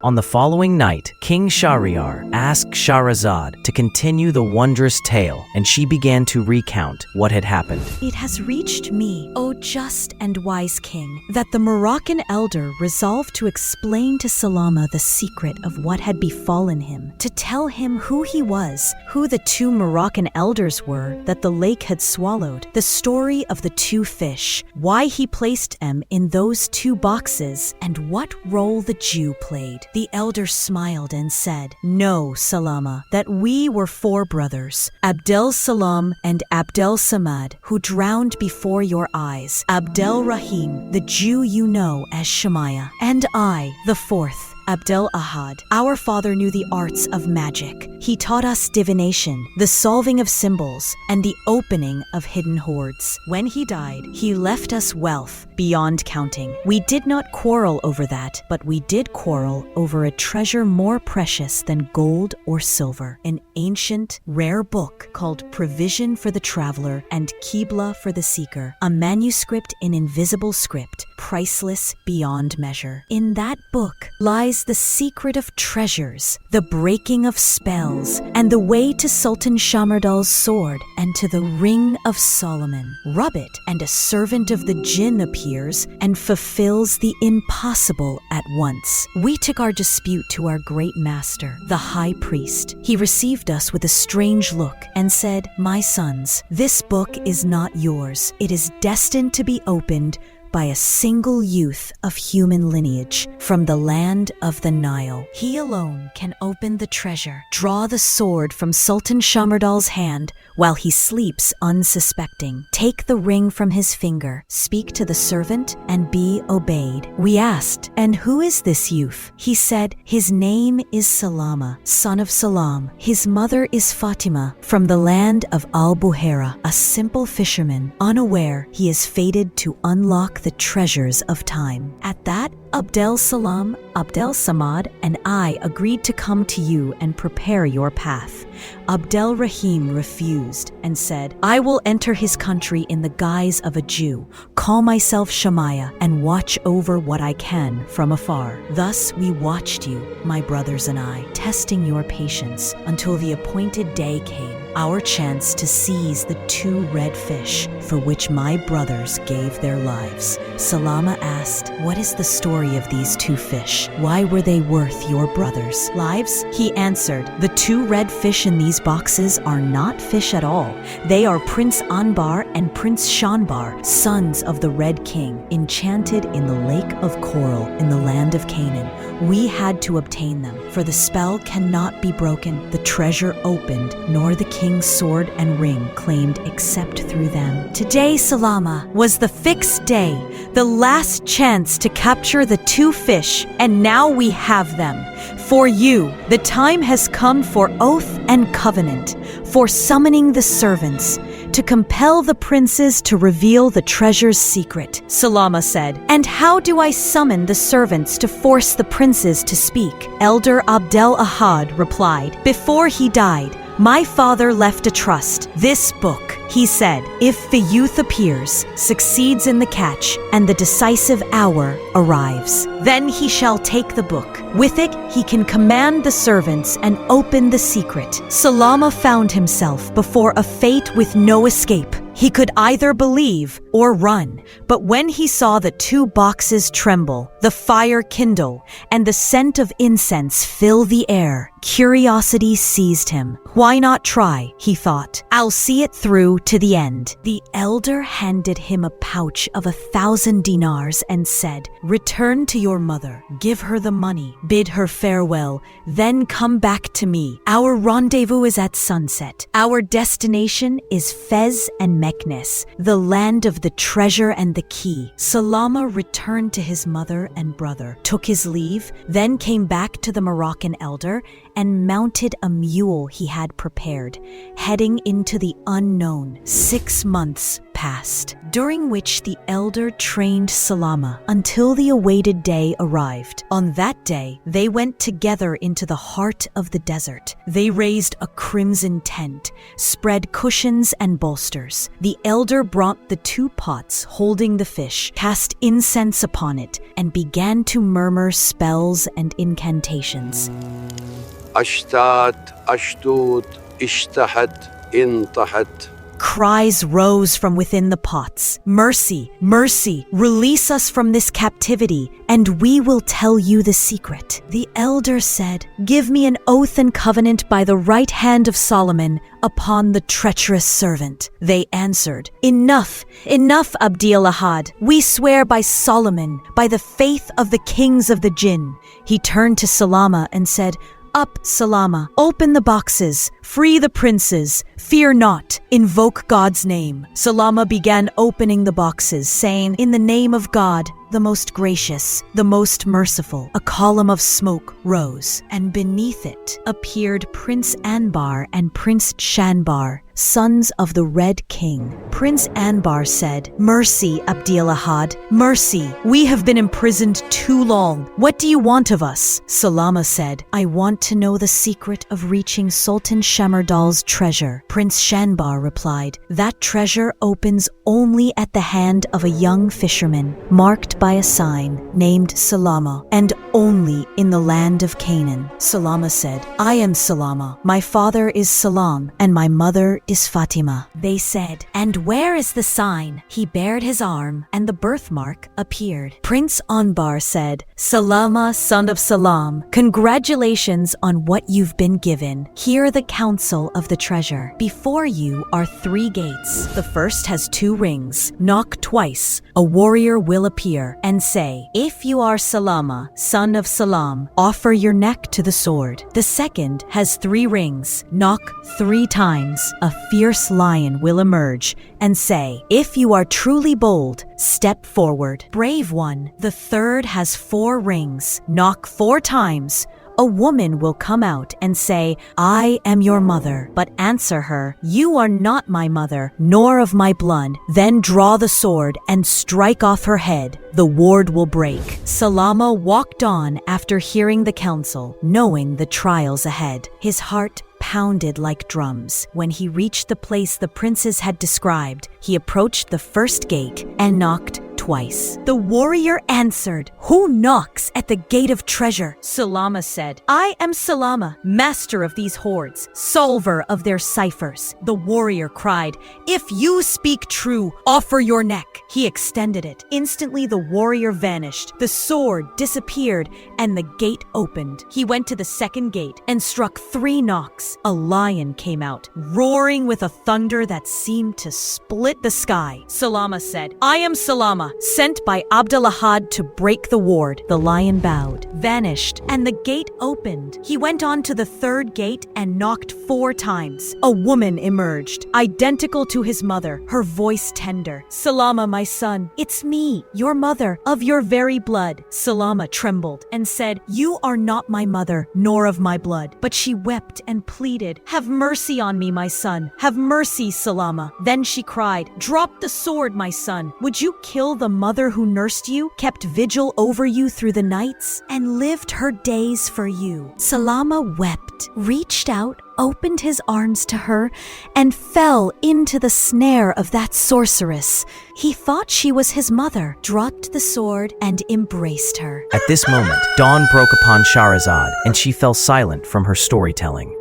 On the following night, King Shahryar asked Scheherazade to continue the wondrous tale, and she began to recount what had happened. It has reached me, O just and wise king, that the Moroccan elder resolved to explain to Salama the secret of what had befallen him, to tell him who he was, who the two Moroccan elders were that the lake had swallowed, the story of the two fish, why he placed them in those two boxes, and what role the Jew played. The elder smiled and said, "Know, Salama, that we were four brothers, Abdel Salam and Abdel Samad, who drowned before your eyes, Abdel Rahim, the Jew you know as Shemaiah, and I, the fourth, Abdel Ahad. Our father knew the arts of magic. He taught us divination, the solving of symbols, and the opening of hidden hoards. When he died, he left us wealth beyond counting. We did not quarrel over that, but we did quarrel over a treasure more precious than gold or silver, an ancient, rare book called Provision for the Traveler and Qibla for the Seeker, a manuscript in invisible script, priceless beyond measure. In that book lies the secret of treasures, the breaking of spells, and the way to Sultan Shamardal's sword and to the ring of Solomon. Rub it, and a servant of the jinn appears and fulfills the impossible at once. We took our dispute to our great master, the high priest. He received us with a strange look and said, "My sons, this book is not yours. It is destined to be opened by a single youth of human lineage from the land of the Nile. He alone can open the treasure, draw the sword from Sultan Shamardal's hand while he sleeps unsuspecting, take the ring from his finger, speak to the servant, and be obeyed." We asked, "And who is this youth?" He said, "His name is Salama, son of Salam. His mother is Fatima, from the land of Al-Buhaira, a simple fisherman. Unaware, he is fated to unlock the treasures of time." At that, Abdel Salam, Abdel Samad, and I agreed to come to you and prepare your path. Abdel Rahim refused and said, "I will enter his country in the guise of a Jew, call myself Shemaiah, and watch over what I can from afar." Thus we watched you, my brothers and I, testing your patience until the appointed day came, our chance to seize the two red fish for which my brothers gave their lives. Salama asked, "What is the story of these two fish? Why were they worth your brothers' lives?" He answered, "The two red fish in these boxes are not fish at all. They are Prince Anbar and Prince Shanbar, sons of the Red King, enchanted in the lake of coral in the land of Canaan. We had to obtain them, for the spell cannot be broken, the treasure opened, nor the king's sword and ring claimed except through them. Today, Salama, was the fixed day, the last chance to capture the two fish, and now we have them. For you, the time has come for oath and covenant, for summoning the servants, to compel the princes to reveal the treasure's secret." Salama said, "And how do I summon the servants to force the princes to speak?" Elder Abdel Ahad replied, "Before he died, my father left a trust, this book. He said, if the youth appears, succeeds in the catch, and the decisive hour arrives, then he shall take the book. With it, he can command the servants and open the secret." Salama found himself before a fate with no escape. He could either believe or run, but when he saw the two boxes tremble, the fire kindle, and the scent of incense fill the air, curiosity seized him. Why not try, he thought. I'll see it through to the end. The elder handed him a pouch of 1,000 dinars and said, "Return to your mother, give her the money, bid her farewell, then come back to me. Our rendezvous is at sunset. Our destination is Fez and Meknes, the land of the treasure and the key." Salama returned to his mother and brother, took his leave, then came back to the Moroccan elder and mounted a mule he had prepared, heading into the unknown. 6 months passed, during which the elder trained Salama until the awaited day arrived. On that day, they went together into the heart of the desert. They raised a crimson tent, spread cushions and bolsters. The elder brought the 2 pots holding the fish, cast incense upon it, and began to murmur spells and incantations. أشتات أشتوت اشتحت انطحت. Cries rose from within the pots. Mercy, mercy, release us from this captivity, and we will tell you the secret. The elder said, give me an oath and covenant by the right hand of Solomon upon the treacherous servant. They answered, enough, enough, Abd-al-Ahad. We swear by Solomon, by the faith of the kings of the jinn. He turned to Salama and said, up, Salama, open the boxes, free the princes, fear not, invoke God's name. Salama began opening the boxes, saying, in the name of God, the most gracious, the most merciful. A column of smoke rose, and beneath it appeared Prince Anbar and Prince Shanbar, sons of the Red King. Prince Anbar said, mercy, Abd-al-Ahad, mercy. We have been imprisoned too long. What do you want of us? Salama said, I want to know the secret of reaching Sultan Shamardal's treasure. Prince Shanbar replied, that treasure opens only at the hand of a young fisherman, marked by a sign named Salama, and only in the land of Canaan. Salama said, I am Salama. My father is Salam, and my mother is Fatima. They said, and where is the sign? He bared his arm, and the birthmark appeared. Prince Anbar said, Salama, son of Salam, congratulations on what you've been given. Hear the counsel of the treasure. Before you are 3 gates. The first has 2 rings. Knock twice. A warrior will appear and say, if you are Salama, son of Salam, offer your neck to the sword. The second has 3 rings. Knock 3 times. A fierce lion will emerge and say, if you are truly bold, step forward. Brave one. The third has 4 rings. Knock 4 times. A woman will come out and say, I am your mother, but answer her, you are not my mother, nor of my blood. Then draw the sword and strike off her head. The ward will break. Salama walked on after hearing the counsel, knowing the trials ahead. His heart pounded like drums. When he reached the place the princes had described, he approached the first gate and knocked twice. The warrior answered, who knocks at the gate of treasure? Salama said, I am Salama, master of these hoards, solver of their ciphers. The warrior cried, if you speak true, offer your neck. He extended it. Instantly the warrior vanished. The sword disappeared and the gate opened. He went to the second gate and struck 3 knocks. A lion came out, roaring with a thunder that seemed to split the sky. Salama said, I am Salama, sent by Abd-al-Ahad to break the ward. The lion bowed, vanished, and the gate opened. He went on to the 3rd gate and knocked 4 times. A woman emerged, identical to his mother, her voice tender. Salama, my son, it's me, your mother, of your very blood. Salama trembled and said, you are not my mother, nor of my blood. But she wept and pleaded, have mercy on me, my son. Have mercy, Salama. Then she cried, drop the sword, my son. Would you kill the mother who nursed you, kept vigil over you through the nights, and lived her days for you? Salama wept, reached out, opened his arms to her, and fell into the snare of that sorceress. He thought she was his mother, dropped the sword, and embraced her. At this moment, dawn broke upon Scheherazade, and she fell silent from her storytelling.